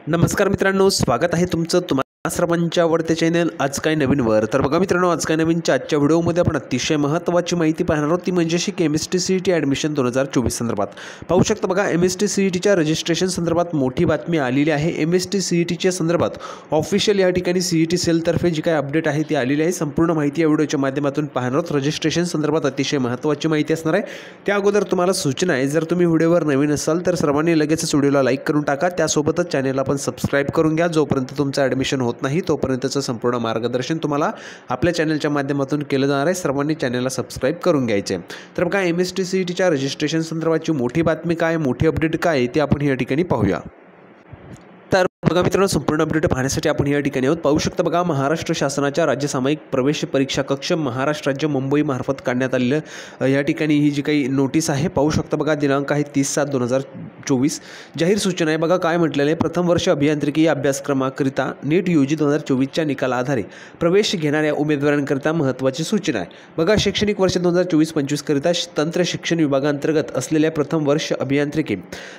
नमस्कार मित्रांनो, स्वागत आहे तुमचं तुम्हा सर्वांच्या आवडते चॅनल आज काय नवीनवर। तर बघा मित्रांनो, आज काय नवीनच्या आजच्या व्हिडिओमध्ये आपण अतिशय महत्त्वाची माहिती पाहणार आहोत। ती म्हणजे केमिस्ट्री सीईटी ॲडमिशन 2024 संदर्भात पाहू शकता। बघा, एमएसटी सीईटीच्या रजिस्ट्रेशन संदर्भात मोठी बातमी आलेली आहे। एमएसटी सीईटीच्या संदर्भात ऑफिशियल या ठिकाणी सीईटी सेलतर्फे जी काही अपडेट आहे ती आलेली आहे। संपूर्ण माहिती या व्हिडिओच्या माध्यमातून पाहणार आहोत। रजिस्ट्रेशन संदर्भात अतिशय महत्त्वाची माहिती असणार आहे। त्या अगोदर तुम्हाला सूचना आहे, जर तुम्ही व्हिडिओवर नवीन असाल तर सर्वांनी लगेचच व्हिडिओला लाईक करून टाका। त्यासोबतच चॅनलला पण सबस्क्राईब करून घ्या। जोपर्यंत तुमचं ॲडमिशन होत नाही तोपर्यंतचं संपूर्ण मार्गदर्शन तुम्हाला आपल्या चॅनलच्या माध्यमातून केलं जाणार आहे। सर्वांनी चॅनलला सबस्क्राईब करून घ्यायचे। तर बघा, एमएसटी सीईटीच्या रजिस्ट्रेशन संदर्भाची मोठी बातमी काय, मोठी अपडेट काय ते आपण या ठिकाणी पाहूया। तर बघा मित्रांनो, संपूर्ण अपडेट पाहण्यासाठी आपण या ठिकाणी आहोत। पाहू शकता बघा, महाराष्ट्र शासनाच्या राज्य सामायिक प्रवेश परीक्षा कक्ष महाराष्ट्र राज्य मुंबई मार्फत काढण्यात आलेलं या ठिकाणी ही जी काही नोटीस आहे पाहू शकता। बघा, दिनांक आहे 30/7/2024। जाहीर सूचना आहे। बघा काय म्हटलेलं आहे, प्रथम वर्ष अभियांत्रिकी या अभ्यासक्रमाकरिता नीट यूजी 2024च्या निकालाआधारे प्रवेश घेणाऱ्या उमेदवारांकरिता महत्त्वाची सूचना आहे। बघा, शैक्षणिक वर्ष 2024-25 करिता तंत्र शिक्षण विभागांतर्गत असलेल्या प्रथम वर्ष अभियांत्रिकी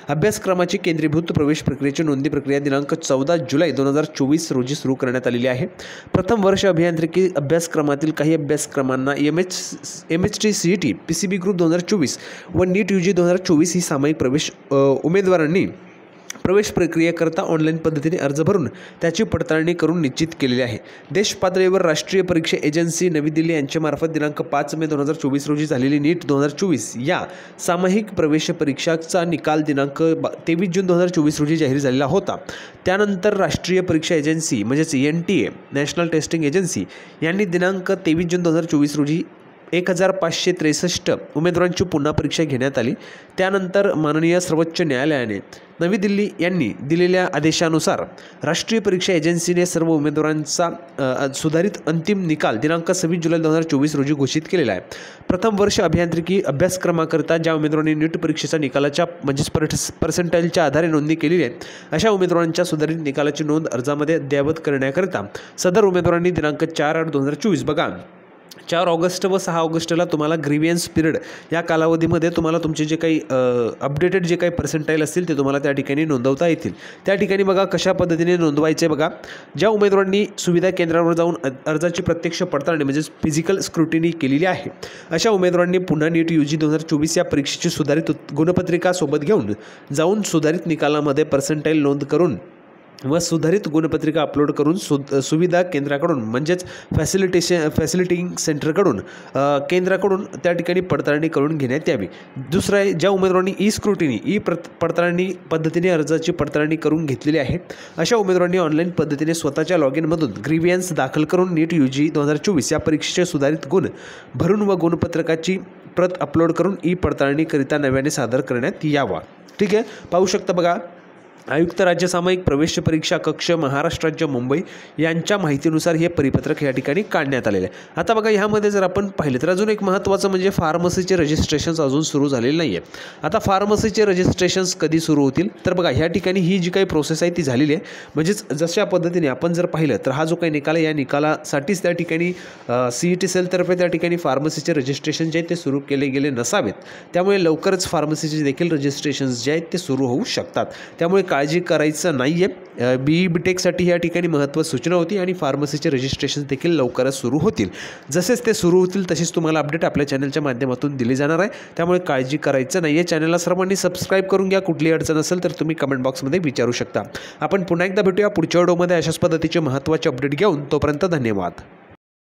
अभ्यासक्रमाची केंद्रीभूत प्रवेश प्रक्रियेची नोंदणी प्रक्रिया दिनांक 14 जुलै 2024 रोजी सुरू करण्यात आलेली आहे। प्रथम वर्ष अभियांत्रिकी अभ्यासक्रमातील काही अभ्यासक्रमांना एमएसटी सीईटी पीसीबी ग्रुप 2024 व नीट यूजी 2024 ही सामायिक प्रवेश उमेदवारांनी प्रवेश प्रक्रियेकरता ऑनलाईन पद्धतीने अर्ज भरून त्याची पडताळणी करून निश्चित केलेली आहे। देश पातळीवर राष्ट्रीय परीक्षा एजन्सी नवी दिल्ली यांच्यामार्फत दिनांक 5 मे 2024 रोजी झालेली नीट 2024 या सामायिक प्रवेश परीक्षाचा निकाल दिनांक 23 जून 2024 रोजी जाहीर झालेला होता। त्यानंतर राष्ट्रीय परीक्षा एजन्सी म्हणजेच NTA नॅशनल टेस्टिंग एजन्सी यांनी दिनांक 23 जून 2024 रोजी 1563 उमेदवारांची पुन्हा परीक्षा घेण्यात आली। त्यानंतर माननीय सर्वोच्च न्यायालयाने नवी दिल्ली यांनी दिलेल्या आदेशानुसार राष्ट्रीय परीक्षा एजन्सीने सर्व उमेदवारांचा सुधारित अंतिम निकाल दिनांक 26 जुलै 2024 रोजी घोषित केलेला आहे। प्रथम वर्ष अभियांत्रिकी अभ्यासक्रमाकरता ज्या उमेदवारांनी नीट परीक्षेच्या निकालाच्या म्हणजेच पर्सेंटाईलच्या आधारे नोंदणी केलेली आहे अशा उमेदवारांच्या सुधारित निकालाची नोंद अर्जामध्ये अद्ययावत करण्याकरिता सदर उमेदवारांनी दिनांक 4/8/2024 बघा 4 ऑगस्ट व 6 ऑगस्टला तुम्हाला ग्रीवियन्स पिरियड या कालावधीमध्ये तुम्हाला तुमचे जे काही अपडेटेड जे काही पर्सेंटाईल असतील ते तुम्हाला त्या ठिकाणी नोंदवता येतील। त्या ठिकाणी बघा कशा पद्धतीने नोंदवायचे बघा, ज्या उमेदवारांनी सुविधा केंद्रावर जाऊन अर्जाची प्रत्यक्ष पडताळणी म्हणजेच फिजिकल स्क्रुटिनी केलेली आहे अशा उमेदवारांनी पुन्हा नीट यूजी 2024 या परीक्षेची सुधारित गुणपत्रिका सोबत घेऊन जाऊन सुधारित निकालामध्ये पर्सेंटाईल नोंद करून व सुधारित गुणपत्रिका अपलोड करून सुविधा केंद्राकडून म्हणजेच फॅसिलिटिंग सेंटरकडून केंद्राकडून त्या ठिकाणी पडताळणी करून घेण्यात यावी। दुसरं आहे, ज्या उमेदवारांनी स्क्रुटिनी पडताळणी पद्धतीने अर्जाची पडताळणी करून घेतलेली आहे अशा उमेदवारांनी ऑनलाईन पद्धतीने स्वतःच्या लॉगिनमधून ग्रीवियन्स दाखल करून नीट यूजी 2024 या परीक्षेचे सुधारित गुण भरून व गुणपत्रकाची प्रत अपलोड करून पडताळणीकरिता नव्याने सादर करण्यात यावा। ठीक आहे, पाहू शकता बघा, आयुक्त राज्य सामायिक प्रवेश परीक्षा कक्ष महाराष्ट्र राज्य मुंबई यांच्या माहितीनुसार हे परिपत्रक या ठिकाणी काढण्यात आलेले आहे। आता बघा, ह्यामध्ये जर आपण पाहिलं तर अजून एक महत्त्वाचं म्हणजे फार्मसीचे रजिस्ट्रेशन्स अजून सुरू झालेले नाही आहे। आता फार्मसीचे रजिस्ट्रेशन्स कधी सुरू होतील तर बघा, ह्या ठिकाणी ही जी काही प्रोसेस आहे ती झालेली आहे। म्हणजेच जशा पद्धतीने आपण जर पाहिलं तर हा जो काही निकाल आहे या निकालासाठीच त्या ठिकाणी सीईटी सेलतर्फे त्या ठिकाणी फार्मसीचे रजिस्ट्रेशन जे आहेत ते सुरू केले गेले नसावेत। त्यामुळे लवकरच फार्मसीचे देखील रजिस्ट्रेशन्स जे आहेत ते सुरू होऊ शकतात। त्यामुळे काळजी करायचं नाही आहे। BE BTechसाठी या ठिकाणी महत्त्वाची सूचना होती आणि फार्मसीचे रजिस्ट्रेशन देखील लवकरच सुरू होतील। जसेच ते सुरू होतील तसेच तुम्हाला अपडेट आपल्या चॅनलच्या माध्यमातून दिली जाणार आहे। त्यामुळे काळजी करायचं नाही आहे। चॅनलला सर्वांनी सबस्क्राईब करून घ्या। कुठलीही अडचण असेल तर तुम्ही कमेंट बॉक्समध्ये विचारू शकता। आपण पुन्हा एकदा भेटूया पुढच्या व्हिडिओमध्ये अशाच पद्धतीचे महत्त्वाचे अपडेट घेऊन। तोपर्यंत धन्यवाद।